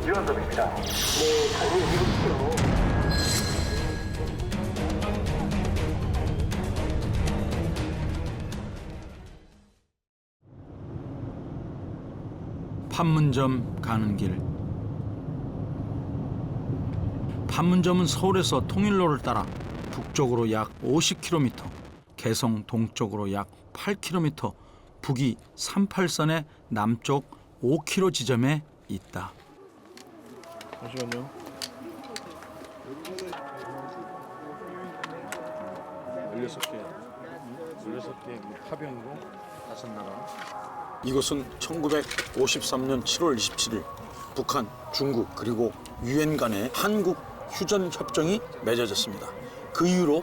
유한섭입니다. 네, 잘 읽으십시오. 판문점 가는 길. 판문점은 서울에서 통일로를 따라 북쪽으로 약 50km, 개성 동쪽으로 약 8km, 북위 38선의 남쪽 5km 지점에 있다. 잠시만요. 16개 파병으로 5나라. 이곳은 1953년 7월 27일 북한, 중국 그리고 유엔 간의 한국 휴전 협정이 맺어졌습니다. 그 이후로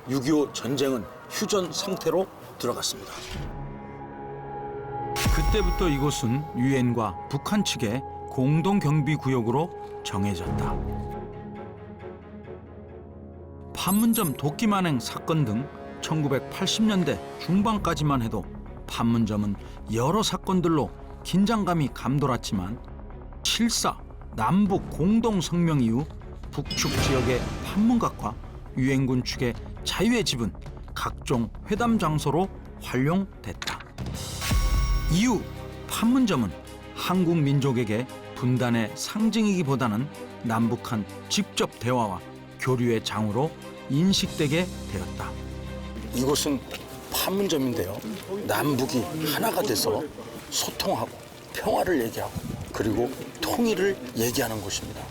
6.25 전쟁은 휴전 상태로 들어갔습니다. 그때부터 이곳은 유엔과 북한 측의 공동 경비 구역으로 정해졌다. 판문점 도끼만행 사건 등 1980년대 중반까지만 해도 판문점은 여러 사건들로 긴장감이 감돌았지만 실사 남북 공동 성명 이후 북측 지역의 판문각과 유엔군 측의 자유의 집은 각종 회담 장소로 활용됐다. 이후 판문점은 한국 민족에게 분단의 상징이기보다는 남북한 직접 대화와 교류의 장으로 인식되게 되었다. 이곳은 판문점인데요. 남북이 하나가 돼서 소통하고 평화를 얘기하고 그리고 통일을 얘기하는 곳입니다.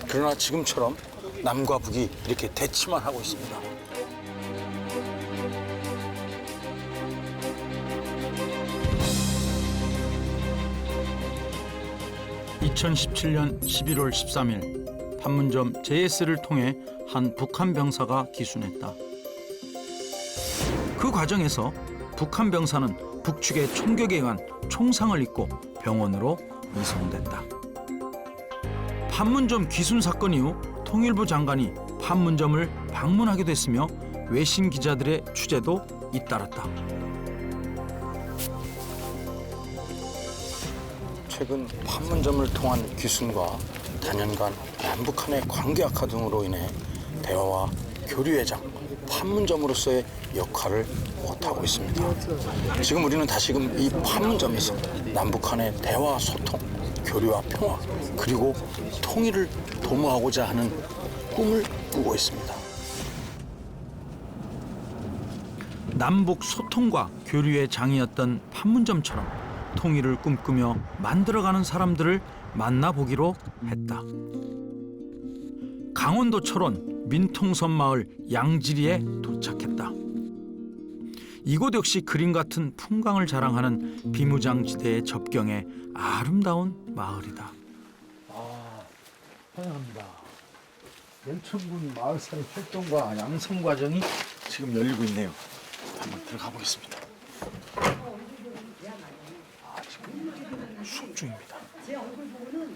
그러나 지금처럼 남과 북이 이렇게 대치만 하고 있습니다. (2017년 11월 13일) 판문점 JS를 통해 한 북한 병사가 기순했다. 그 과정에서 북한 병사는 북측의 총격에 의한 총상을 입고 병원으로 이송됐다. 판문점 기순 사건 이후 통일부 장관이 판문점을 방문하게 됐으며 외신 기자들의 취재도 잇따랐다. 최근 판문점을 통한 기순과 단연간 남북한의 관계 악화 등으로 인해 대화와 교류의 장, 판문점으로서의 역할을 못하고 있습니다. 지금 우리는 다시금 이 판문점에서 남북한의 대화, 소통, 교류와 평화, 그리고 통일을 도모하고자 하는 꿈을 꾸고 있습니다. 남북 소통과 교류의 장이었던 판문점처럼 통일을 꿈꾸며 만들어가는 사람들을 만나보기로 했다. 강원도 철원 민통선 마을 양지리에 도착했다. 이곳 역시 그림 같은 풍광을 자랑하는 비무장지대의 접경에 아름다운 마을이다. 환영합니다. 연천군 마을사회 활동과 양성 과정이 지금 열리고 있네요. 한번 들어가 보겠습니다. 지금 수업 중입니다. 제 얼굴 보고는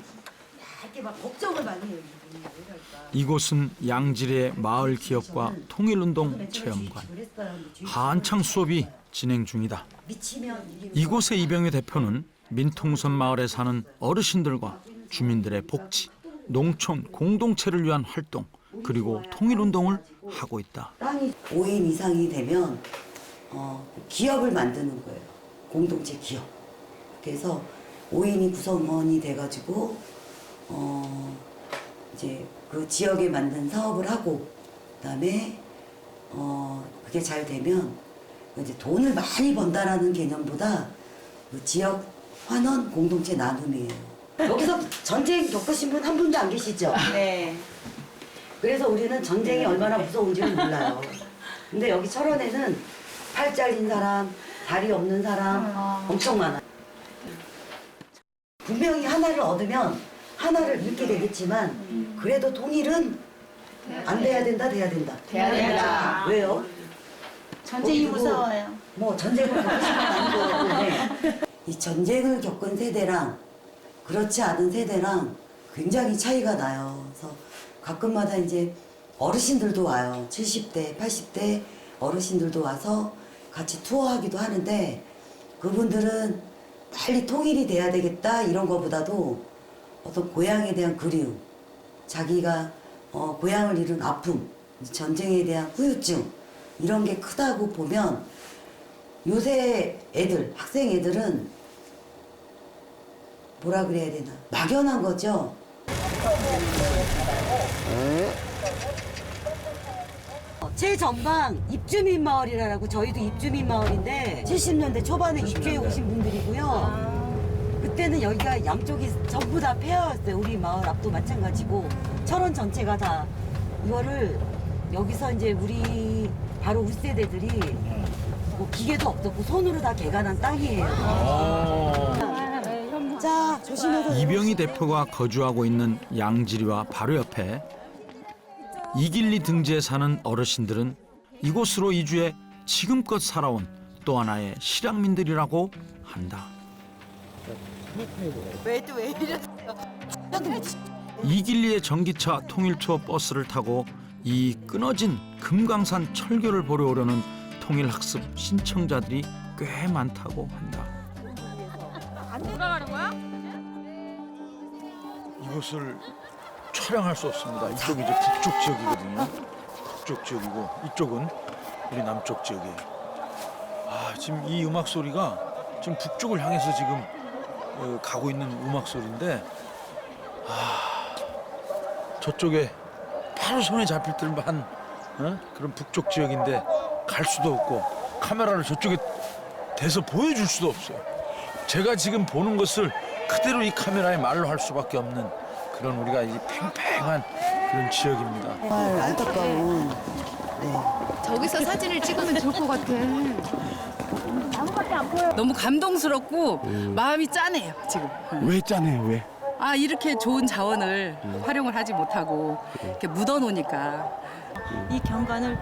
이렇게 막 걱정을 많이 해요. 이곳은 양지리의 마을 기업과 통일운동 체험관. 한창 수업이 진행 중이다. 이곳의 이병희 대표는 민통선 마을에 사는 어르신들과 주민들의 복지, 농촌 공동체를 위한 활동, 그리고 통일운동을 하고 있다. 땅이 5인 이상이 되면 기업을 만드는 거예요. 공동체 기업. 그래서 5인이 구성원이 돼가지고 이제 그 지역에 맞는 사업을 하고 그다음에 그게 잘 되면 이제 돈을 많이 번다라는 개념보다 그 지역 환원 공동체 나눔이에요. 여기서 전쟁 겪으신 분 한 분도 안 계시죠? 네. 그래서 우리는 전쟁이 얼마나 무서운지를 몰라요. 근데 여기 철원에는 팔 잘린 사람, 다리 없는 사람 엄청 많아요. 분명히 하나를 얻으면 하나를 잃게 되겠지만 그래도 통일은 안 돼야 된다, 돼야 된다. 돼야 된다. 왜요? 전쟁이 그리고 무서워요. 뭐 전쟁을 겪으신 건 아니고 네. 이 전쟁을 겪은 세대랑 그렇지 않은 세대랑 굉장히 차이가 나요. 그래서 가끔마다 이제 어르신들도 와요. 70대, 80대 어르신들도 와서 같이 투어하기도 하는데 그분들은 빨리 통일이 돼야 되겠다 이런 거보다도 어떤 고향에 대한 그리움, 자기가 고향을 잃은 아픔, 전쟁에 대한 후유증 이런 게 크다고 보면 요새 애들, 학생 애들은 뭐라 그래야 되나 막연한 거죠. 최전방 입주민 마을이라고 저희도 입주민 마을인데 70년대 초반에 입주해 오신 분들이고요. 그때는 여기가 양쪽이 전부 다 폐허였어요. 우리 마을 앞도 마찬가지고 철원 전체가 다 이거를 여기서 이제 우리 바로 우리 세대들이 뭐 기계도 없었고 손으로 다 개간한 땅이에요. 자 조심해서 이병희 대표가 거주하고 있는 양지리와 바로 옆에 이길리 등지에 사는 어르신들은 이곳으로 이주해 지금껏 살아온 또 하나의 실향민들이라고 한다. 왜 이래? 이길리의 전기차 통일투어 버스를 타고 이 끊어진 금강산 철교를 보러 오려는 통일학습 신청자들이 꽤 많다고 한다. 이곳을 촬영할 수 없습니다. 이쪽이 이제 북쪽 지역이거든요. 북쪽 지역이고 이쪽은 우리 남쪽 지역이에요. 아, 지금 이 음악 소리가 지금 북쪽을 향해서 지금 가고 있는 음악 소리인데, 저쪽에 바로 손에 잡힐 듯한 그런 북쪽 지역인데 갈 수도 없고 카메라를 저쪽에 대서 보여줄 수도 없어요. 제가 지금 보는 것을 그대로 이 카메라에 말로 할 수밖에 없는 그런 우리가 이 팽팽한 그런 지역입니다. 정말 안타까운. 저기서 사진을 찍으면 좋을 것 같아. 너무 감동스럽고 마음이 짠해요, 지금. 왜 짜네요, 왜? 아, 이렇게 좋은 자원을 활용을 하지 못하고 이렇게 묻어놓으니까. 이 경관을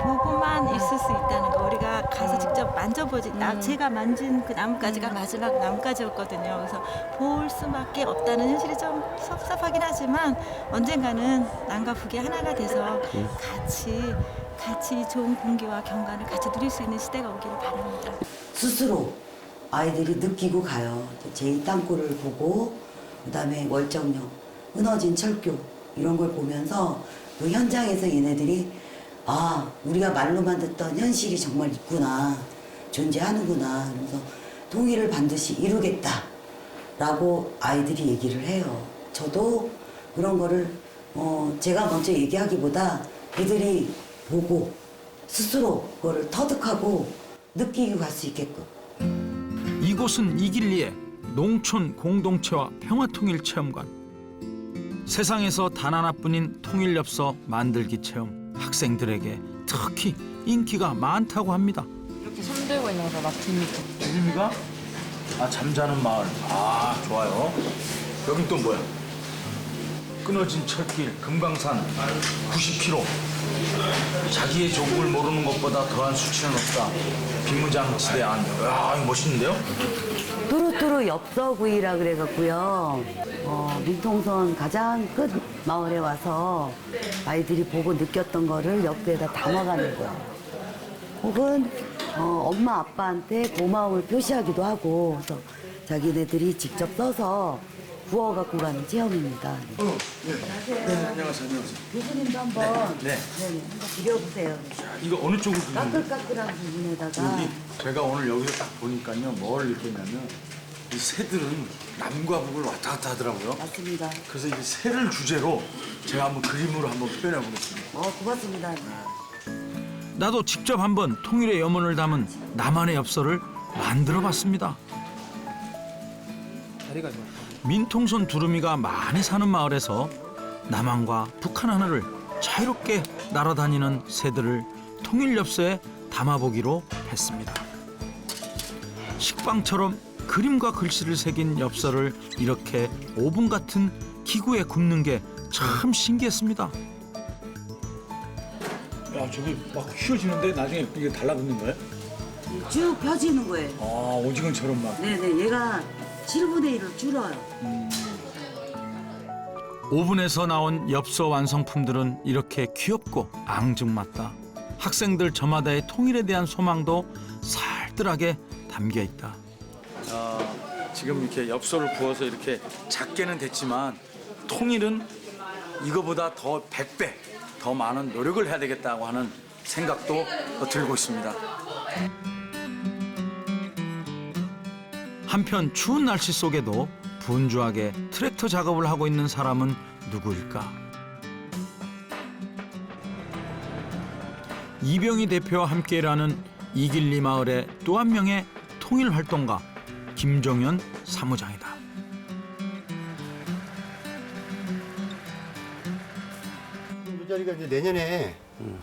보고만 있을 수 있다는 거, 우리가 가서 직접 만져보지, 제가 만진 그 나뭇가지가 마지막 나뭇가지였거든요. 그래서 볼 수밖에 없다는 현실이 좀 섭섭하긴 하지만 언젠가는 남과 북이 하나가 돼서 같이 좋은 공기와 경관을 같이 누릴 수 있는 시대가 오기를 바랍니다. 스스로 아이들이 느끼고 가요. 제2 땅굴을 보고 그다음에 월정역, 끊어진 철교 이런 걸 보면서 그 현장에서 얘네들이 우리가 말로만 듣던 현실이 정말 있구나, 존재하는구나. 그래서 통일을 반드시 이루겠다라고 아이들이 얘기를 해요. 저도 그런 거를 제가 먼저 얘기하기보다 애들이 보고 스스로 그거를 터득하고 느끼고 갈 수 있게끔. 이곳은 이길리의 농촌 공동체와 평화통일 체험관. 세상에서 단 하나뿐인 통일엽서 만들기 체험, 학생들에게 특히 인기가 많다고 합니다. 이렇게 손 들고 있는 거막 뒤니까. 주림이가 잠자는 마을. 좋아요. 여긴 또 뭐야? 끊어진 철길, 금강산 90km. 자기의 조국을 모르는 것보다 더한 수치는 없다. 비무장지대 안. 이거 멋있는데요? 뚜루뚜루 엽서구이라 그래갖고요. 민통선 가장 끝 마을에 와서 아이들이 보고 느꼈던 거를 엽서에다 담아가는 거예요. 혹은 엄마 아빠한테 고마움을 표시하기도 하고, 그래서 자기네들이 직접 써서 구워갖고 가는 체험입니다. 네, 안녕하세요. 교수님도 한번 네. 한번 그려보세요. 이거 어느 쪽으로 그리는 까끌까끌한 부분에다가 제가 오늘 여기서 딱 보니까요, 뭘 느꼈냐면 이 새들은 남과 북을 왔다 갔다 하더라고요. 맞습니다. 그래서 이 새를 주제로 제가 한번 그림으로 한번 표현해 보겠습니다. 고맙습니다. 나도 직접 한번 통일의 염원을 담은 나만의 엽서를 만들어봤습니다. 민통선 두루미가 많이 사는 마을에서 남한과 북한 하늘을 자유롭게 날아다니는 새들을 통일엽서에 담아보기로 했습니다. 식빵처럼 그림과 글씨를 새긴 엽서를 이렇게 오븐 같은 기구에 굽는 게 참 신기했습니다. 저기 막 휘어지는데 나중에 이게 달라붙는 거예요? 쭉 펴지는 거예요. 오징어처럼 막. 네네, 얘가 7분의 1을 줄어요. 오븐에서 나온 엽서 완성품들은 이렇게 귀엽고 앙증맞다. 학생들 저마다의 통일에 대한 소망도 살뜰하게 담겨 있다. 지금 이렇게 엽서를 부어서 이렇게 작게는 됐지만 통일은 이거보다 더 100배 더 많은 노력을 해야 되겠다고 하는 생각도 들고 있습니다. 한편 추운 날씨 속에도 분주하게 트랙터 작업을 하고 있는 사람은 누구일까? 이병희 대표와 함께 일하는 이길리 마을의 또 한 명의 통일활동가 김종현 사무장이다. 이 자리가 이제 내년에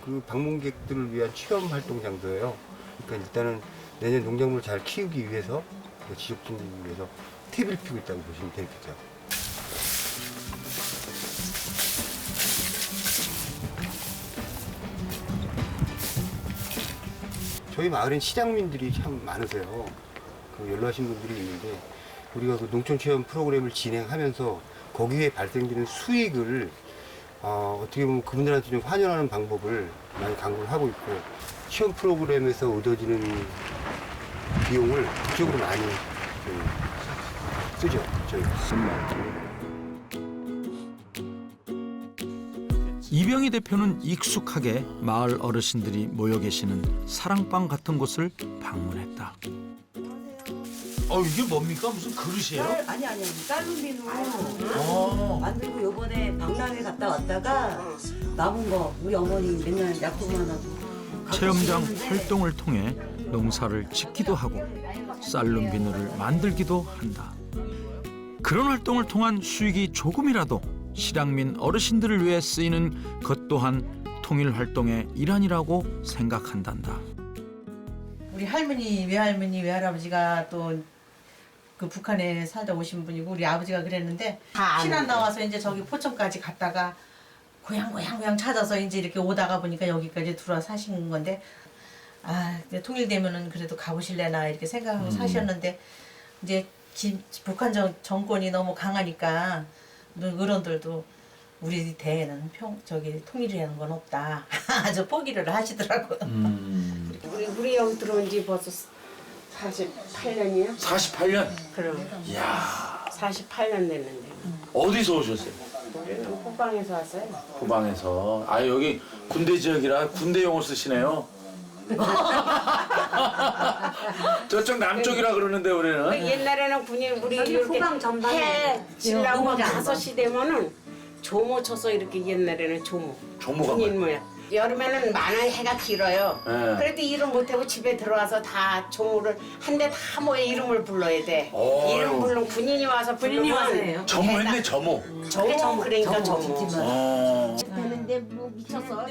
그 방문객들을 위한 체험 활동 장소예요. 그러니까 일단은 내년 농작물을 잘 키우기 위해서 지역주민을 위해서 TV를 피고 있다고 보시면 되겠죠. 저희 마을엔 시장민들이 참 많으세요. 그 연로하신 분들이 있는데 우리가 그 농촌 체험 프로그램을 진행하면서 거기에 발생되는 수익을 어떻게 보면 그분들한테 좀 환원하는 방법을 많이 강구를 하고 있고 체험 프로그램에서 얻어지는 비용을 그쪽으로 많이 쓰죠. 저희가. 이병희 대표는 익숙하게 마을 어르신들이 모여 계시는 사랑방 같은 곳을 방문했다. 이게 뭡니까? 무슨 그릇이에요? 아니 쌀로 비누 만들고 요번에 박람회 갔다 왔다가 남은 거 우리 어머니 맨날 약속만 하고 체험장 활동을 통해 농사를 짓기도 하고 쌀룸 비누를 만들기도 한다. 그런 활동을 통한 수익이 조금이라도 실향민 어르신들을 위해 쓰이는 것 또한 통일활동의 일환이라고 생각한단다. 우리 할머니, 외할머니, 외할아버지가 또 그 북한에 살다 오신 분이고 우리 아버지가 그랬는데 피난 나와서 이제 저기 포천까지 갔다가 고향 찾아서 이제 이렇게 오다가 보니까 여기까지 들어와 사신 건데 이제 통일되면은 그래도 가보실래나 이렇게 생각하고 사셨는데 이제 북한 정권이 너무 강하니까 어른들도 우리 대에는 통일이라는 건 없다. 아주 포기를 하시더라고. 우리 여기 들어온 지 벌써 48년이요? 48년? 그럼. 이야. 48년 됐는데. 어디서 오셨어요? 호방에서 왔어요. 후방에서. 여기 군대 지역이라 군대용어 쓰시네요. 저쪽 남쪽이라 그러는데 우리는. 옛날에는 군인 우리 이렇게 해 지려고 5시 되면은 조모 쳐서 이렇게 옛날에는 조모가 군인 모양. 여름에는 많은 해가 길어요. 네. 그래도 일을 못하고 집에 들어와서 다 조모를 한 대 다 모여 이름을 불러야 돼. 이름 부르면 군인이 와서 부르면 점호했네 점호. 조모 그러니까 조모. 되는데 뭐 미쳐서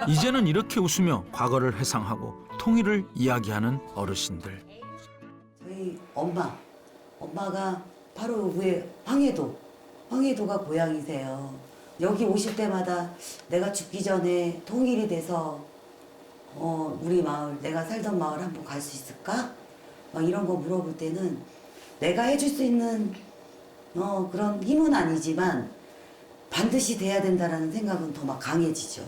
이제는 이렇게 웃으며 과거를 회상하고 통일을 이야기하는 어르신들. 저희 엄마가 바로 위에 황해도가 고향이세요. 여기 오실 때마다 내가 죽기 전에 통일이 돼서 우리 마을, 내가 살던 마을 한번 갈 수 있을까? 막 이런 거 물어볼 때는 내가 해줄 수 있는 그런 힘은 아니지만 반드시 돼야 된다라는 생각은 더 막 강해지죠.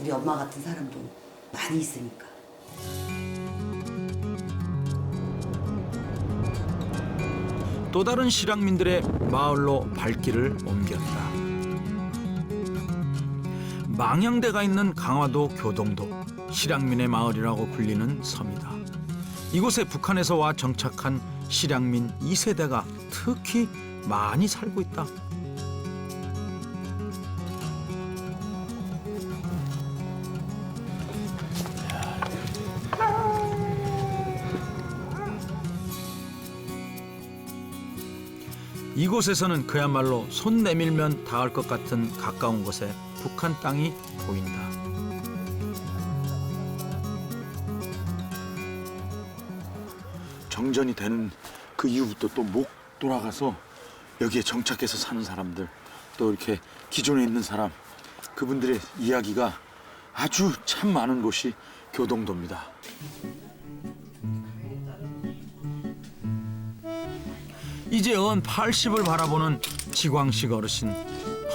우리 엄마 같은 사람도 많이 있으니까. 또 다른 실향민들의 마을로 발길을 옮겼다. 망향대가 있는 강화도 교동도 실향민의 마을이라고 불리는 섬이다. 이곳에 북한에서 와 정착한 실향민 2세대가 특히 많이 살고 있다. 이곳에서는 그야말로 손 내밀면 닿을 것 같은 가까운 곳에 북한 땅이 보인다. 정전이 되는 그 이후부터 또 목 돌아가서 여기에 정착해서 사는 사람들, 또 이렇게 기존에 있는 사람, 그분들의 이야기가 아주 참 많은 곳이 교동도입니다. 이제 언 80을 바라보는 지광식 어르신.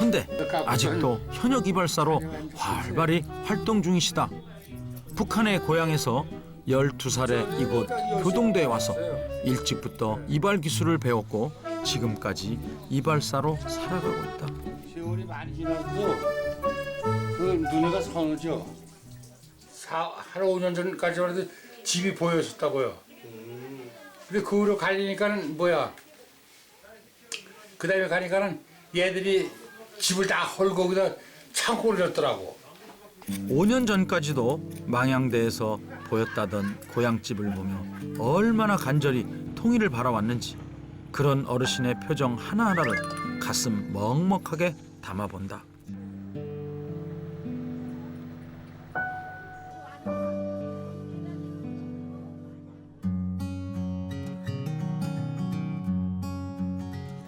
헌데 아직도 현역 이발사로 활발히 활동 중이시다. 북한의 고향에서 12살에 이곳 교동도에 와서 일찍부터 이발 기술을 배웠고 지금까지 이발사로 살아가고 있다. 세월이 많이 지나도 그 눈에가 선하죠. 한 5년 전까지만 해도 집이 보였었다고요. 근데 그 후로 갈리니까는 뭐야. 그 다음에 가니까는 얘들이 집을 다 헐고 거기다 창고를 졌더라고. 5년 전까지도 망향대에서 보였다던 고향집을 보며 얼마나 간절히 통일을 바라왔는지 그런 어르신의 표정 하나하나를 가슴 먹먹하게 담아본다.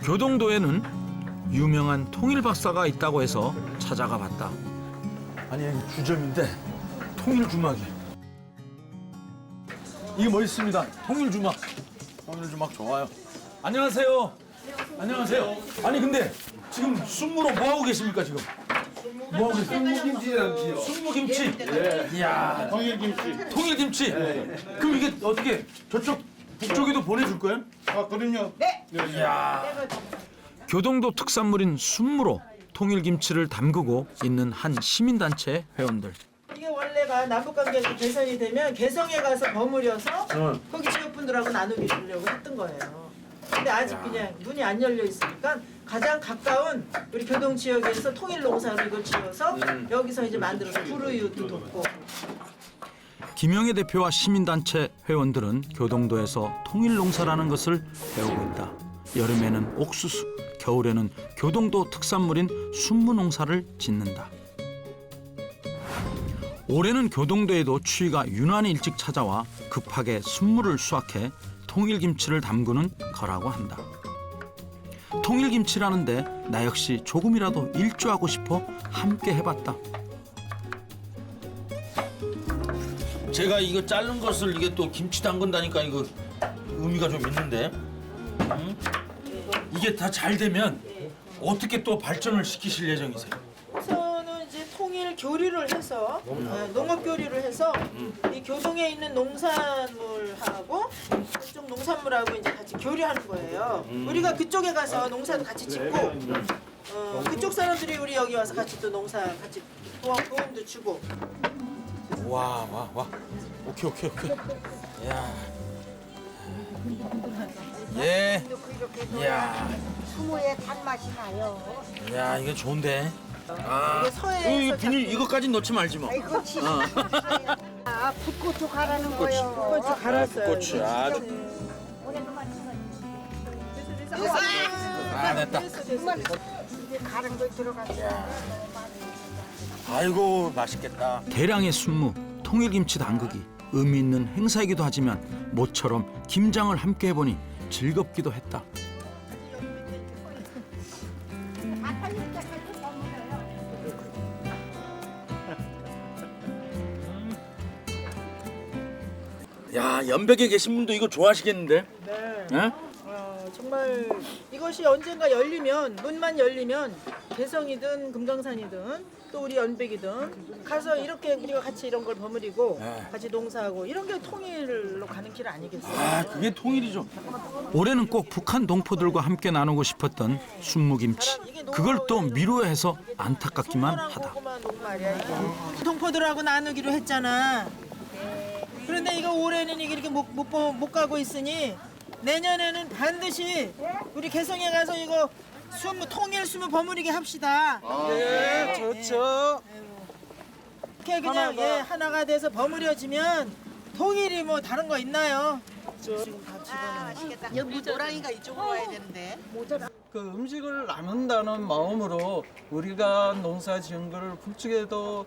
교동도에는 유명한 통일 박사가 있다고 해서 찾아가 봤다. 아니 주점인데 통일 주막이. 이게 멋있습니다. 통일 주막. 통일 주막 좋아요. 안녕하세요. 안녕하세요. 아니 근데 지금 순무로 뭐 하고 계십니까 지금? 뭐 하고 계세요? 순무김치라고요. 순무김치. 예. 이야. 통일김치. 통일김치. 그럼 이게 어떻게 저쪽 북쪽에도 보내줄 거예요? 아, 그럼요. 네. 이야. 교동도 특산물인 순무로 통일김치를 담그고 있는 한 시민단체 회원들. 이게 원래가 남북관계가 개선이 되면 개성에 가서 버무려서 거기 지역분들하고 나누기 주려고 했던 거예요. 근데 아직 그냥 문이 안 열려 있으니까 가장 가까운 우리 교동 지역에서 통일 농사로 이걸 지어서 여기서 이제 만들어서 불우이웃도 돕고. 김영애 대표와 시민단체 회원들은 교동도에서 통일농사라는 것을 배우고 있다. 여름에는 옥수수, 겨울에는 교동도 특산물인 순무농사를 짓는다. 올해는 교동도에도 추위가 유난히 일찍 찾아와 급하게 순무를 수확해 통일김치를 담그는 거라고 한다. 통일김치라는데 나 역시 조금이라도 일조하고 싶어 함께 해봤다. 제가 이거 자른 것을 이게 또 김치 담근다니까 이거 의미가 좀 있는데. 응? 이게 다 잘 되면 어떻게 또 발전을 시키실 예정이세요? 우선은 이제 통일 교류를 해서 농업 교류를 해서 이 교동에 있는 농산물하고 그쪽 농산물하고 이제 같이 교류하는 거예요. 우리가 그쪽에 가서 농사도 같이 짓고 그쪽 사람들이 우리 여기 와서 같이 또 농사 같이 도움도 주고. 와. 오케이. 야. 예. 야. 수모의 단맛이 나요. 야, 이게 좋은데. 아. 이게 서해에서 이거 비닐 이거까지 넣지 말지 뭐. 아이고 진짜. 아, 풋고추 가라는 거요. 풋고추 갈았어요. 고추 아주. 아, 됐다. 이제 가는 거 들어갔어. 아이고, 맛있겠다. 대량의 순무, 통일김치 담그기 의미 있는 행사이기도 하지만 모처럼 김장을 함께 해보니 즐겁기도 했다. 야, 연백에 계신 분도 이거 좋아하시겠는데? 네. 예? 정말 이것이 언젠가 열리면 문만 열리면 개성이든 금강산이든 또 우리 연백이든 가서 이렇게 우리가 같이 이런 걸 버무리고 같이 농사하고 이런 게 통일로 가는 길 아니겠어요? 아, 그게 통일이죠. 올해는 꼭 북한 동포들과 함께 나누고 싶었던 순무김치. 그걸 또 미루어 해서 안타깝기만 하다. 동포들하고 나누기로 했잖아. 그런데 이거 올해는 이게 못 가고 있으니 내년에는 반드시 우리 개성에 가서 이거 통일 순무 버무리게 합시다. 네, 좋죠. 이렇게 그냥 하나가 돼서 버무려지면 통일이 뭐 다른 거 있나요? 지금 다 집어넣어. 여기 노랑이가 이쪽으로 와야 되는데. 그 음식을 나눈다는 마음으로 우리가 농사 지은 걸 북측에도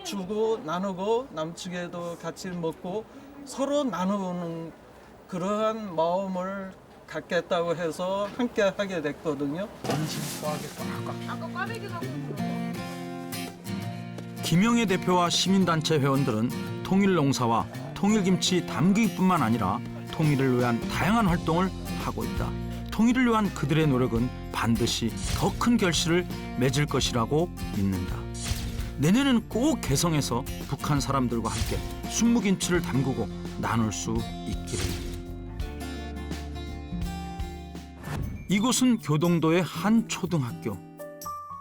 주고 나누고 남측에도 같이 먹고 서로 나누는 그러한 마음을 갖겠다고 해서 함께 하게 됐거든요. 김영애 대표와 시민단체 회원들은 통일농사와 통일김치 담그기뿐만 아니라 통일을 위한 다양한 활동을 하고 있다. 통일을 위한 그들의 노력은 반드시 더 큰 결실을 맺을 것이라고 믿는다. 내년에는 꼭 개성에서 북한 사람들과 함께 순무김치를 담그고 나눌 수 있기를. 이곳은 교동도의 한 초등학교.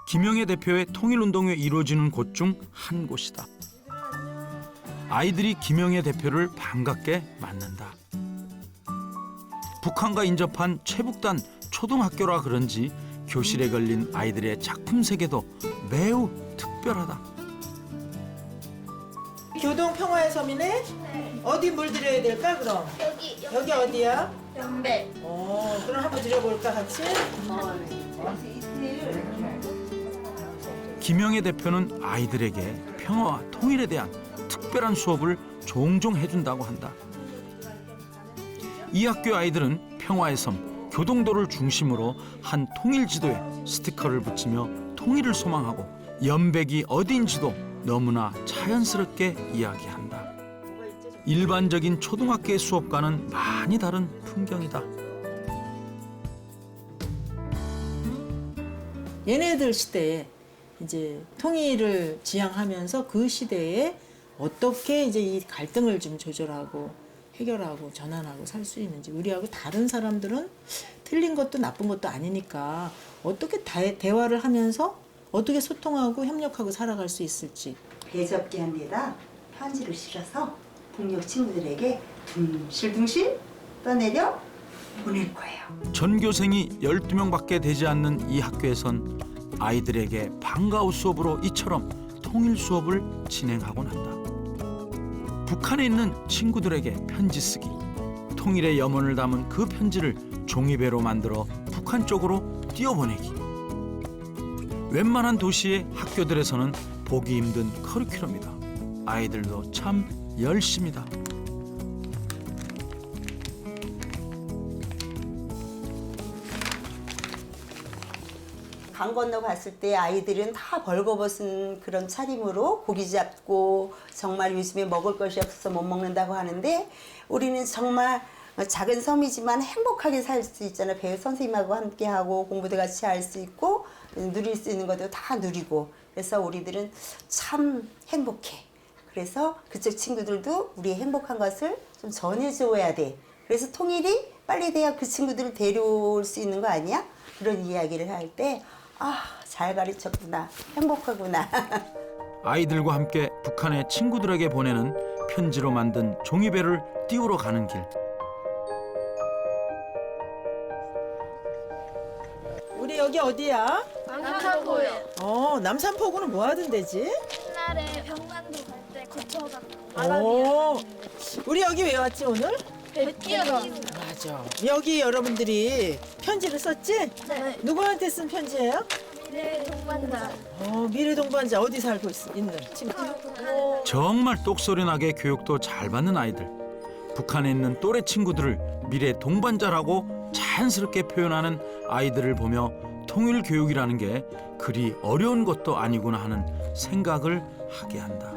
김영애 대표의 통일운동이 이루어지는 곳 중 한 곳이다. 아이들이 김영애 대표를 반갑게 맞는다. 북한과 인접한 최북단 초등학교라 그런지 교실에 걸린 아이들의 작품 세계도 매우 특별하다. 교동 평화의 섬이네? 네. 어디 물 드려야 될까 그럼? 여기 어디야? 연배. 그럼 한번 드려볼까 같이? 김영애 대표는 아이들에게 평화와 통일에 대한 특별한 수업을 종종 해준다고 한다. 이 학교 아이들은 평화의 섬 교동도를 중심으로 한 통일 지도에 스티커를 붙이며 통일을 소망하고 연백이 어디인지도 너무나 자연스럽게 이야기한다. 일반적인 초등학교의 수업과는 많이 다른 풍경이다. 얘네들 시대에 이제 통일을 지향하면서 그 시대에 어떻게 이제 이 갈등을 좀 조절하고 해결하고 전환하고 살 수 있는지, 우리하고 다른 사람들은 틀린 것도 나쁜 것도 아니니까 어떻게 대화를 하면서 어떻게 소통하고 협력하고 살아갈 수 있을지. 배접기 한 데다 편지를 실어서 동료 친구들에게 둥실둥실 떠내려 보낼 거예요. 전교생이 12명밖에 되지 않는 이 학교에선 아이들에게 방과후 수업으로 이처럼 통일 수업을 진행하곤 한다. 북한에 있는 친구들에게 편지 쓰기, 통일의 염원을 담은 그 편지를 종이배로 만들어 북한 쪽으로 띄워보내기. 웬만한 도시의 학교들에서는 보기 힘든 커리큘럼이다. 아이들도 참 열심이다. 강 건너 갔을 때 아이들은 다 벌거벗은 그런 차림으로 고기 잡고 정말 요즘에 먹을 것이 없어서 못 먹는다고 하는데 우리는 정말 작은 섬이지만 행복하게 살 수 있잖아요. 배우 선생님하고 함께하고 공부도 같이 할 수 있고 누릴 수 있는 것도 다 누리고 그래서 우리들은 참 행복해. 그래서 그쪽 친구들도 우리의 행복한 것을 좀 전해줘야 돼. 그래서 통일이 빨리 돼야 그 친구들을 데려올 수 있는 거 아니야? 그런 이야기를 할 때 잘 가르쳤구나. 행복하구나. 아이들과 함께 북한의 친구들에게 보내는 편지로 만든 종이배를 띄우러 가는 길. 우리 여기 어디야? 남산포요. 남산포구는 뭐 하던 데지? 옛날에 병관도 갈 때 거쳐간 우리 여기 왜 왔지 오늘? 배 뛰어가. 맞아. 여기 여러분들이 편지를 썼지? 네. 누구한테 쓴 편지예요? 미래 동반자. 미래 동반자 어디 살고 있는 친구들? 정말 똑소리나게 교육도 잘 받는 아이들. 북한에 있는 또래 친구들을 미래 동반자라고 자연스럽게 표현하는 아이들을 보며 통일 교육이라는 게 그리 어려운 것도 아니구나 하는 생각을 하게 한다.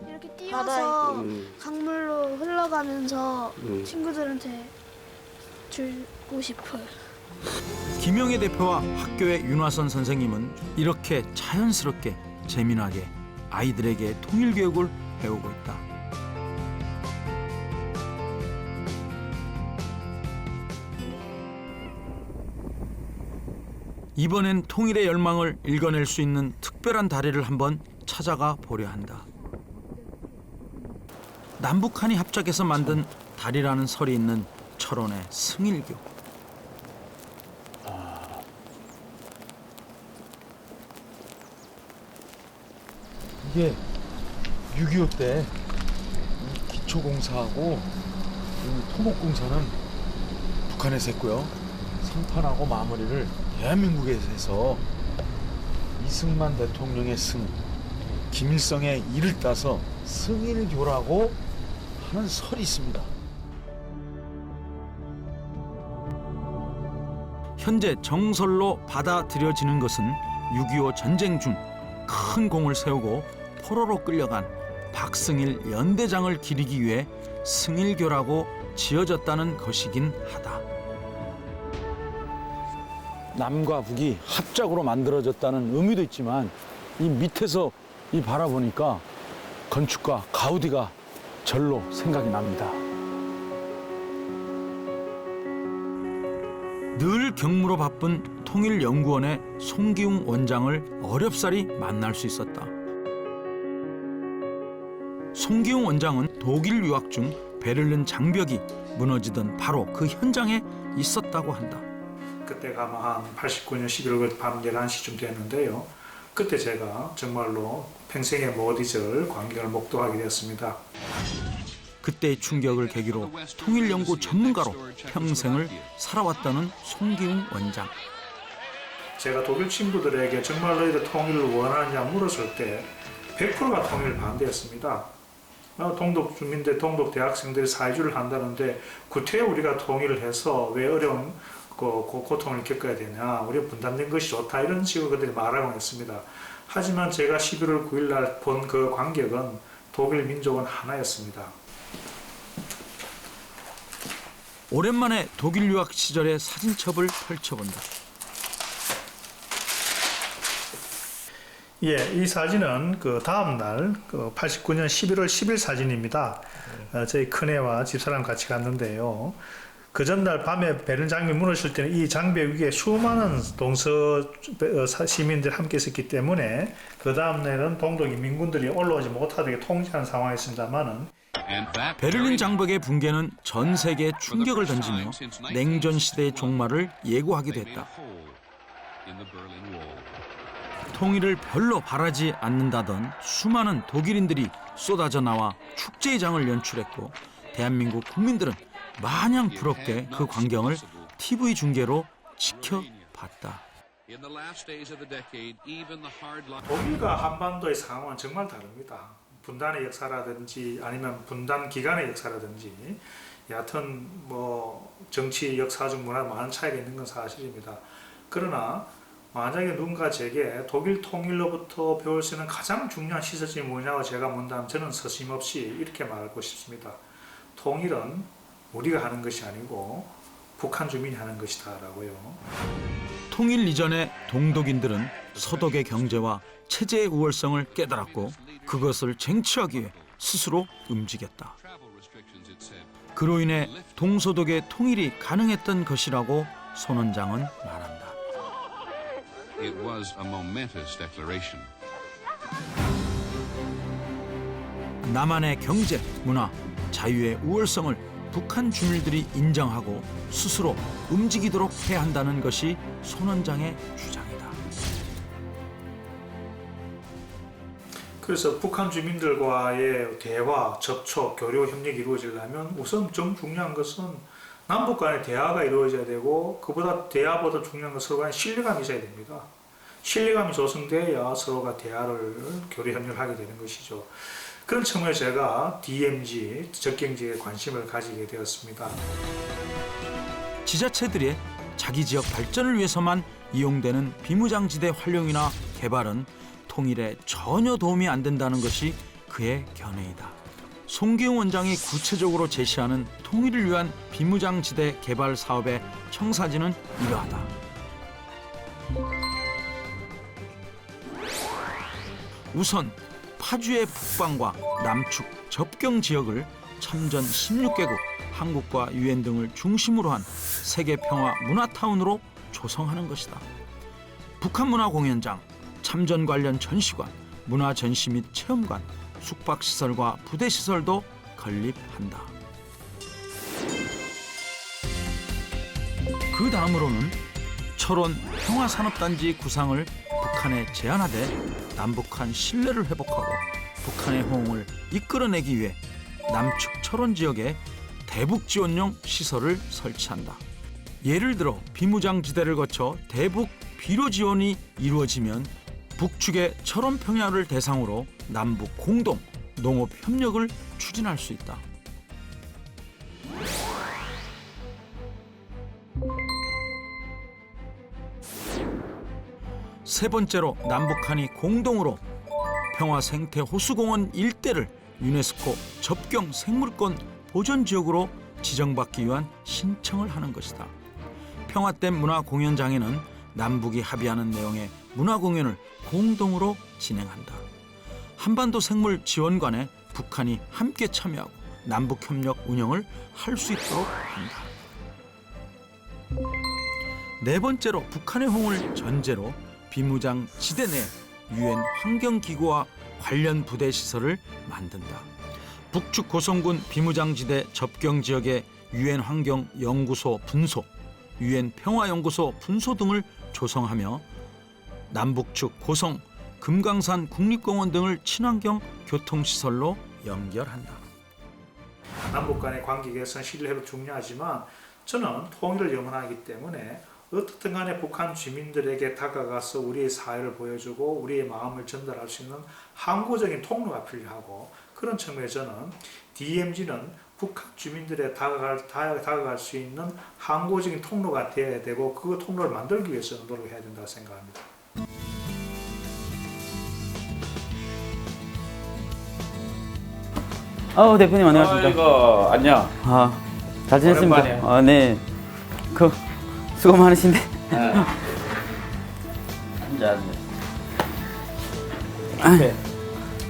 이렇게 뛰어서 강물로 흘러가면서 친구들한테 주고 싶어요. 김영애 대표와 학교의 윤화선 선생님은 이렇게 자연스럽게 재미나게 아이들에게 통일 교육을 배우고 있다. 이번엔 통일의 열망을 읽어낼 수 있는 특별한 다리를 한번 찾아가 보려 한다. 남북한이 합작해서 만든 다리라는 설이 있는 철원의 승일교. 이게 6.25 때 기초공사하고 토목공사는 북한에서 했고요. 생판하고 마무리를 대한민국에서 해서 이승만 대통령의 승, 김일성의 일을 따서 승일교라고 하는 설이 있습니다. 현재 정설로 받아들여지는 것은 6.25 전쟁 중 큰 공을 세우고 포로로 끌려간 박승일 연대장을 기리기 위해 승일교라고 지어졌다는 것이긴 하다. 남과 북이 합작으로 만들어졌다는 의미도 있지만 이 밑에서 이 바라보니까 건축가 가우디가 절로 생각이 납니다. 늘 경무로 바쁜 통일연구원의 송기웅 원장을 어렵사리 만날 수 있었다. 송기웅 원장은 독일 유학 중 베를린 장벽이 무너지던 바로 그 현장에 있었다고 한다. 그때가 한 89년 11월 밤 11시쯤 됐는데요. 그때 제가 정말로 평생에 못 잊을 광경을 목도하게 되었습니다. 그때의 충격을 계기로 통일연구 전문가로 평생을 살아왔다는 송기웅 원장. 제가 독일 친구들에게 정말 너희들 통일을 원하느냐 물었을 때 100%가 통일을 반대했습니다. 동독 주민들, 동독 대학생들이 사회주의를 한다는데 구태여 우리가 통일을 해서 왜 어려운 고통을 겪어야 되냐, 우리가 분단된 것이 좋다, 이런 식으로 그들이 말하곤 했습니다. 하지만 제가 11월 9일 날 본 그 광경은 독일 민족은 하나였습니다. 오랜만에 독일 유학 시절의 사진첩을 펼쳐본다. 예, 이 사진은 그 다음 날 89년 11월 10일 사진입니다. 저희 큰애와 집사람 같이 갔는데요. 그 전날 밤에 베를린 장벽이 무너질 때는 이 장벽 위에 수많은 동서 시민들이 함께 있었기 때문에 그 다음 날은 동독 인민군들이 올라오지 못하게 통제한 상황이었습니다만은 베를린 장벽의 붕괴는 전 세계에 충격을 던지며 냉전 시대의 종말을 예고하기도 했다. 통일을 별로 바라지 않는다던 수많은 독일인들이 쏟아져 나와 축제의 장을 연출했고 대한민국 국민들은 마냥 부럽게 그 광경을 TV 중계로 지켜봤다. 독일과 한반도의 상황은 정말 다릅니다. 분단의 역사라든지 아니면 분단 기간의 역사라든지 여하튼 정치, 역사적, 문화 많은 차이가 있는 건 사실입니다. 그러나 만약에 누군가 제게 독일 통일로부터 배울 수 있는 가장 중요한 시사점이 뭐냐고 제가 묻는다면 저는 서슴없이 이렇게 말하고 싶습니다. 통일은 우리가 하는 것이 아니고 북한 주민이 하는 것이다 라고요. 통일 이전에 동독인들은 서독의 경제와 체제의 우월성을 깨달았고 그것을 쟁취하기 위해 스스로 움직였다. 그로 인해 동서독의 통일이 가능했던 것이라고 손 원장은 말한다. It was a momentous declaration. 남한의 경제, 문화, 자유의 우월성을 북한 주민들이 인정하고 스스로 움직이도록 해야 한다는 것이 손 원장의 주장이다. 그래서 북한 주민들과의 대화, 접촉, 교류, 협력이 이루어지려면 우선 좀 중요한 것은 남북 간의 대화가 이루어져야 되고 그보다 대화보다 중요한 것은 서로 간에 신뢰감이 있어야 됩니다. 신뢰감이 조성돼야 서로가 대화를, 교류, 협력을 하게 되는 것이죠. 그런 측면에서 제가 DMZ, 적경지에 관심을 가지게 되었습니다. 지자체들의 자기 지역 발전을 위해서만 이용되는 비무장지대 활용이나 개발은 통일에 전혀 도움이 안 된다는 것이 그의 견해이다. 송기웅 원장이 구체적으로 제시하는 통일을 위한 비무장지대 개발 사업의 청사진은 이러하다. 우선 파주의 북방과 남측 접경 지역을 참전 16개국, 한국과 유엔 등을 중심으로 한 세계 평화 문화타운으로 조성하는 것이다. 북한 문화공연장, 참전 관련 전시관, 문화전시 및 체험관, 숙박시설과 부대시설도 건립한다. 그 다음으로는 철원 평화산업단지 구상을 북한에 제안하되 남북한 신뢰를 회복하고 북한의 호응을 이끌어내기 위해 남측 철원 지역에 대북 지원용 시설을 설치한다. 예를 들어 비무장지대를 거쳐 대북 비료 지원이 이루어지면 북측의 철원 평야를 대상으로 남북 공동 농업 협력을 추진할 수 있다. 세 번째로 남북한이 공동으로 평화생태호수공원 일대를 유네스코 접경 생물권 보존지역으로 지정받기 위한 신청을 하는 것이다. 평화댐 문화공연장에는 남북이 합의하는 내용의 문화공연을 공동으로 진행한다. 한반도 생물지원관에 북한이 함께 참여하고 남북협력 운영을 할 수 있도록 한다. 네 번째로 북한의 홍을 전제로 비무장 지대 내 유엔 환경기구와 관련 부대 시설을 만든다. 북측 고성군 비무장지대 접경지역의 유엔 환경연구소 분소, 유엔 평화연구소 분소 등을 조성하며 남북측 고성, 금강산 국립공원 등을 친환경 교통시설로 연결한다. 남북 간의 관계 개선, 신뢰회복 중요하지만 저는 통일을 염원하기 때문에 어떻든 간에 북한 주민들에게 다가가서 우리의 사회를 보여주고 우리의 마음을 전달할 수 있는 항구적인 통로가 필요하고, 그런 측면에서 저는 DMZ는 북한 주민들에 다가갈 수 있는 항구적인 통로가 되어야 되고, 그 통로를 만들기 위해서 노력해야 된다고 생각합니다. 대표님 안녕하십니까? 이거 안녕. 잘 지냈습니다. 오랜만이에요. 네. 수고 많으신데. 앉아.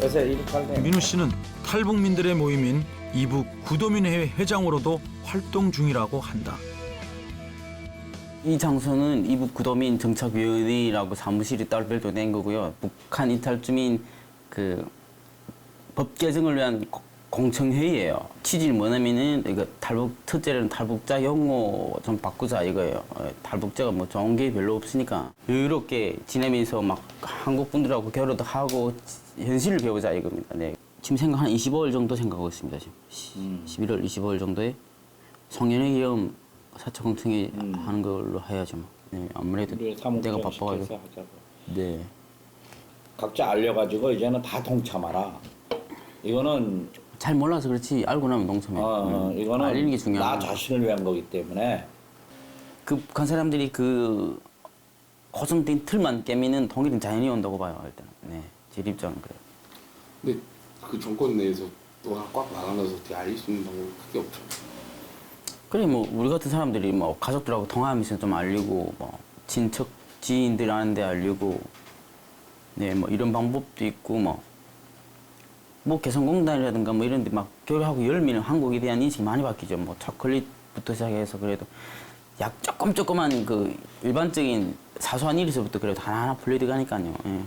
요새 일팔네. 민우 씨는 탈북민들의 모임인 이북 구도민회 회장으로도 활동 중이라고 한다. 이 장소는 이북 구도민 정착위원회라고 사무실이 따로 별도된 거고요. 북한 이탈주민 법 개정을 위한 공청회의예요. 취지는 뭐냐면은 이거 첫째는 탈북자 용어 좀 바꾸자 이거예요. 탈북자가 뭐 좋은 게 별로 없으니까 여유롭게 지내면서 막 한국 분들하고 교류도 하고 현실을 배우자 이겁니다. 네. 지금 생각 한 25일 정도 생각하고 있습니다. 지금 11월 25일 정도에 송년회 겸 사차 공청회 하는 걸로 해야죠. 네, 아무래도 내가 바빠가지고. 네. 각자 알려가지고 이제는 다 동참하라. 이거는 잘 몰라서 그렇지 알고 나면 동참해. 이거는 알리는 게 중요한 나 자신을 위한 거기 때문에. 북한 사람들이 고정된 틀만 깨미는 통일은 자연히 온다고 봐요. 일단. 네, 제 입장은 그래요. 근데 그 정권 내에서 또 꽉 막아놔서 어떻게 알릴 수 있는 방법이 크게 없죠. 그래 뭐 우리 같은 사람들이 뭐 가족들하고 통화하면서 좀 알리고 뭐 친척 지인들 아는데 알리고 네 뭐 이런 방법도 있고 뭐 개성공단이라든가 뭐 이런 데 막 교류하고 열면 한국에 대한 인식이 많이 바뀌죠. 뭐 초콜릿부터 시작해서 그래도 약 조그만 일반적인 사소한 일에서부터 그래도 하나하나 풀려 들어가니까요. 예.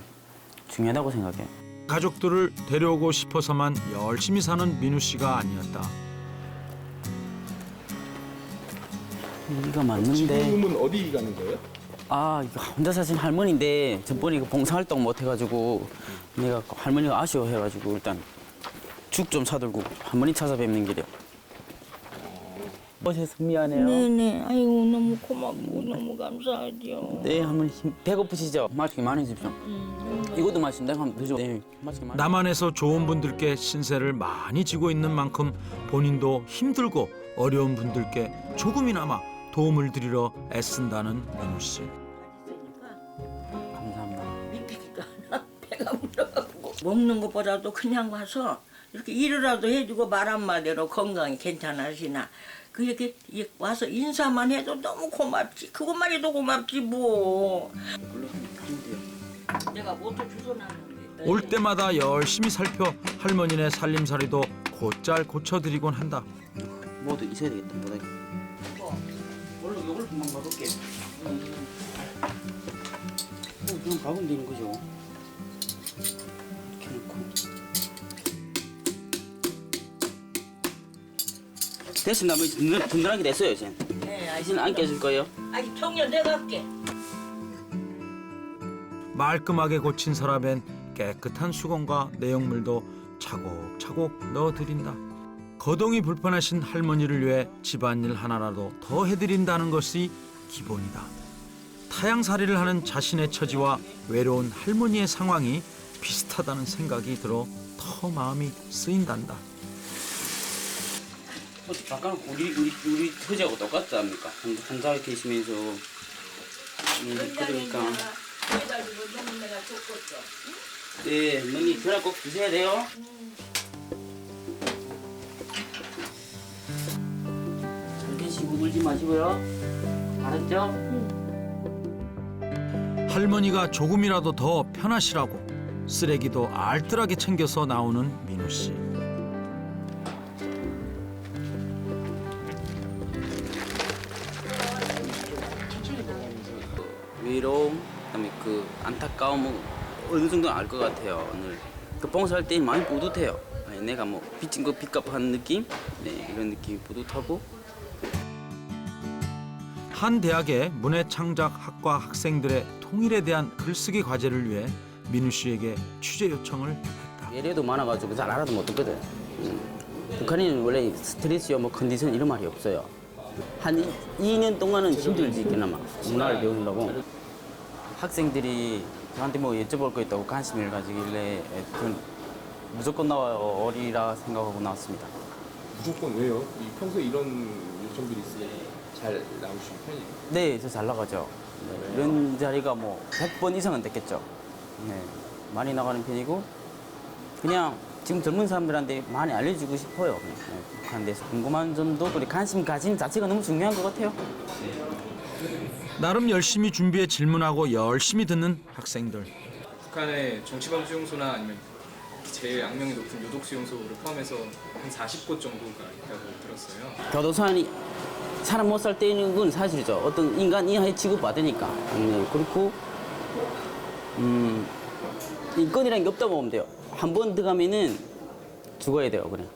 중요하다고 생각해요. 가족들을 데려오고 싶어서만 열심히 사는 민우 씨가 아니었다. 이거 맞는데. 지금은 어디 가는 거예요? 이거 혼자 사신 할머니인데 저번에 봉사활동 못 해가지고 내가 할머니가 아쉬워해가지고 일단 죽 좀 사들고 할머니 찾아뵙는 길이요. 오셔서 미안해요. 네네. 아이고 너무 고맙고 너무 감사하죠. 네, 할머니 배고프시죠? 맛있게 많이 드십시오. 이것도 맛있어. 내가 한번 드셔. 네, 맛있게 많이. 남한에서 좋은 분들께 신세를 많이 지고 있는 만큼 본인도 힘들고 어려운 분들께 조금이나마 도움을 드리러 애쓴다는 민우 씨. 감사합니다. 미피니까 배가 불러가지고 먹는 것보다도 그냥 와서 이렇게 일이라도 해주고 말 한마디로 건강이 괜찮으시나 그렇게 와서 인사만 해도 너무 고맙지. 그것만 해도 고맙지 뭐. 내가 모두 주워놨는데. 올 때마다 열심히 살펴 할머니네 살림살이도 곧잘 고쳐드리곤 한다. 뭐도 있어야 되겠다. 뭐다. 얼른 이걸 금방 가볼게. 그냥 가면 되는 거죠. 이렇게 놓고. 됐습니다. 뭐 든든하게 됐어요, 이제. 네, 이제는 안 깨질 거예요. 아직 청년 내가 할게. 말끔하게 고친 서랍엔 깨끗한 수건과 내용물도 차곡차곡 넣어드린다. 거동이 불편하신 할머니를 위해 집안일 하나라도 더 해드린다는 것이 기본이다. 타양살이를 하는 자신의 처지와 외로운 할머니의 상황이 비슷하다는 생각이 들어 더 마음이 쓰인단다. 잠깐 우리 처지하고 똑같지 않습니까? 혼자 이렇게 있으면서 그러니까. 네, 어머니 전화 꼭 주셔야 돼요. 잘 계시고 울지 마시고요. 알았죠? 할머니가 조금이라도 더 편하시라고 쓰레기도 알뜰하게 챙겨서 나오는 민우 씨. 외로움, 그다음에 그 안타까움 어느 정도 알 것 같아요. 오늘 그 봉사할 때 많이 뿌듯해요. 내가 뭐 빚진 거 빚갚하는 느낌, 네, 이런 느낌이 뿌듯하고. 한 대학의 문해창작학과 학생들의 통일에 대한 글쓰기 과제를 위해 민우 씨에게 취재 요청을 했다. 예래도 많아가지고 잘 알아도 못했거든. 북한인은 원래 스트레스요, 뭐 컨디션 이런 말이 없어요. 한 2년 동안은 힘들지 그나마 문화를 배운다고. 학생들이 저한테 뭐 여쭤볼 거 있다고 관심을 가지길래 무조건 나와리라 생각하고 나왔습니다. 무조건 왜요? 평소에 이런 요청들이 있으면 잘 나오시는 편이에요? 네, 저 잘 나가죠. 네, 이런 자리가 뭐 100번 이상은 됐겠죠. 네, 많이 나가는 편이고 그냥 지금 젊은 사람들한테 많이 알려주고 싶어요. 네, 북한에 대해서 궁금한 점도 그리고 관심 가짐 자체가 너무 중요한 것 같아요. 나름 열심히 준비해 질문하고 열심히 듣는 학생들. 북한의 정치범 수용소나 아니면 제일 악명이 높은 유독 수용소를 포함해서 한 40곳 정도가 있다고 들었어요. 교도소안이 사람 못 살 때는 건 사실이죠. 어떤 인간 이하의 취급받으니까. 그렇고 인권이라는 게 없다고 보면 돼요. 한 번 들어가면은 죽어야 돼요, 그냥.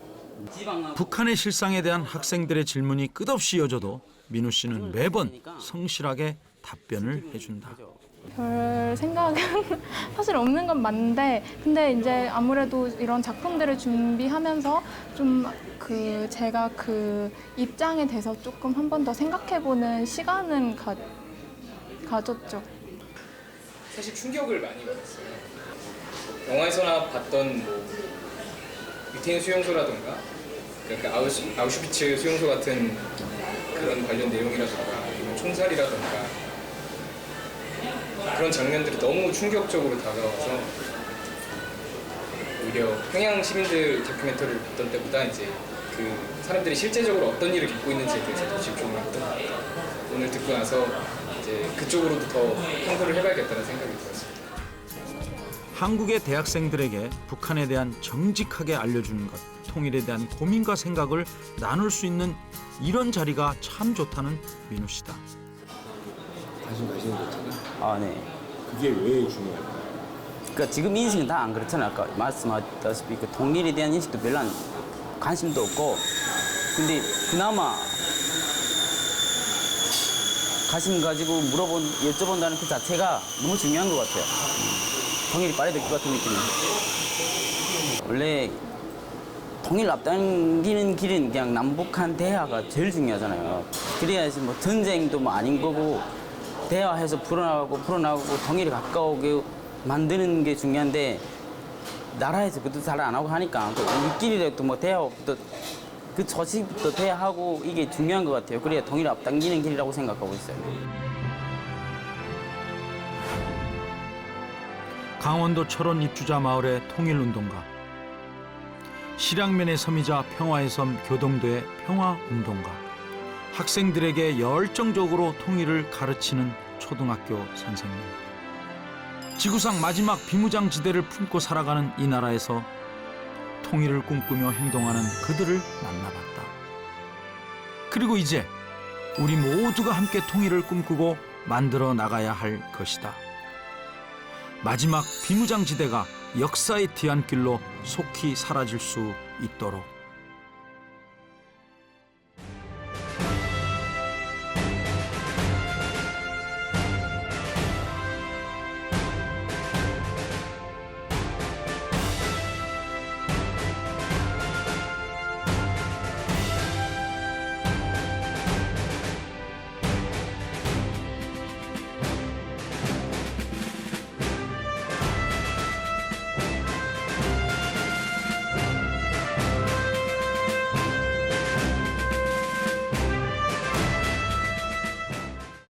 북한의 실상에 대한 학생들의 질문이 끝없이 이어져도 민우 씨는 매번 성실하게 답변을 해준다. 별 생각은 사실 없는 건 맞는데 근데 이제 아무래도 이런 작품들을 준비하면서 좀 제가 그 입장에 대해서 조금 한 번 더 생각해보는 시간은 가졌죠. 사실 충격을 많이 받았어요. 영화에서나 봤던 뭐 유태인 수용소라던가 그러니까 아우슈비츠 수용소 같은 그런 관련 내용이라던가 아니면 총살이라던가 그런 장면들이 너무 충격적으로 다가와서 오히려 평양 시민들 다큐멘터리를 봤던 때보다 이제 그 사람들이 실제적으로 어떤 일을 겪고 있는지에 대해서 더 집중을 했던 것 같아요. 오늘 듣고 나서 이제 그쪽으로도 더 탐구를 해봐야겠다는 생각이 들었습니다. 한국의 대학생들에게 북한에 대한 정직하게 알려주는 것, 통일에 대한 고민과 생각을 나눌 수 있는 이런 자리가 참 좋다는 민우 씨다. 관심 가시는 거 있잖아요. 아, 네. 그게 왜 중요할까요? 그러니까 지금 인식은 다 안 그렇잖아요. 아까 말씀하셨다시피 그 통일에 대한 인식도 별로 관심도 없고 근데 그나마 관심 가지고 여쭤본다는 그 자체가 너무 중요한 것 같아요. 통일이 빨리 될 것 같은 느낌이. 원래 통일 앞당기는 길은 그냥 남북한 대화가 제일 중요하잖아요. 그래야지 뭐 전쟁도 뭐 아닌 거고 대화해서 풀어나가고 통일이 가까우게 만드는 게 중요한데 나라에서 그것도 잘 안 하고 하니까 우리끼리라도 뭐 대화부터 그 조직부터 대화하고 이게 중요한 것 같아요. 그래야 통일을 앞당기는 길이라고 생각하고 있어요. 강원도 철원 입주자 마을의 통일운동가, 실향면의 섬이자 평화의 섬 교동도의 평화운동가, 학생들에게 열정적으로 통일을 가르치는 초등학교 선생님. 지구상 마지막 비무장지대를 품고 살아가는 이 나라에서 통일을 꿈꾸며 행동하는 그들을 만나봤다. 그리고 이제 우리 모두가 함께 통일을 꿈꾸고 만들어 나가야 할 것이다. 마지막 비무장지대가 역사의 뒤안길로 속히 사라질 수 있도록.